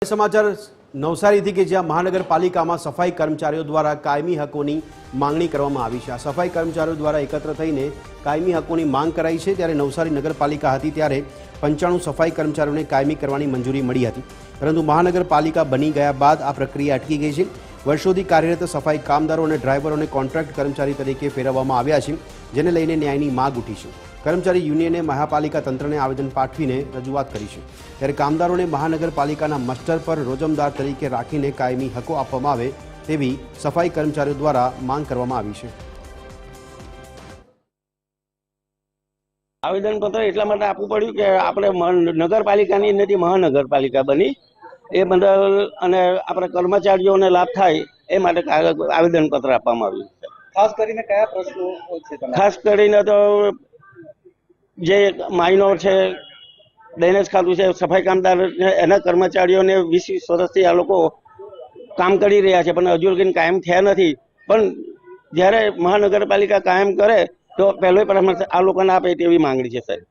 समाचार नवसारीथी के ज्यां महानगरपालिकामां सफाई कर्मचारीओ द्वारा कायमी हकोनी मांगणी करवामां आवी छे। आ सफाई कर्मचारीओ द्वारा एकत्र थईने कायमी हकोनी मांग कराई छे। त्यारे नवसारी नगरपालिका हती त्यारे 95 सफाई कर्मचारीओने कायमी करवानी मंजूरी मळी हती, परंतु महानगरपालिका बनी गया बाद आ प्रक्रिया अटकी गई छे। वर्षोथी कार्यरत सफाई कामदारो अने ड्राइवरोने कॉन्ट्राक्ट कर्मचारी तरीके फेरववामां आव्या छे, जेने लईने न्यायनी मांग उठी छे। कर्मचारी यूनियने महापालिका तंत्रने आवेदन पाठवीने रजूआत करी छे। त्यारे कामदारोने महानगरपालिकाना मस्टर पर रोजमदार तरीके राखीने कायमी हको आपवामां आवे तेवी सफाई कर्मचारीओ द्वारा मांग करवामां आवी छे। आवेदन पत्र એટલા માટે આપવું પડ્યું કે આપણે નગરપાલિકાની નથી મહાનગરપાલિકા બની એ બદલ અને આપણા કર્મચારીઓને લાભ થાય એ માટે આવેદન પત્ર આપવામાં આવ્યું છે। ખાસ કરીને કયા પ્રશ્નો છે તમારા? ખાસ કરીને તો જે માઇનોર છે, ડેનેજ ખાતું છે, સફાઈ કામદાર એના કર્મચારીઓને 20 વર્ષથી આ લોકો કામ કરી રહ્યા છે પણ હજુ લગી કાયમ થયા નથી। પણ જ્યારે મહાનગરપાલિકા કાયમ કરે તો પહેલો પરામર્શ આ લોકોને આપે તેવી માંગણી છે સાહેબ।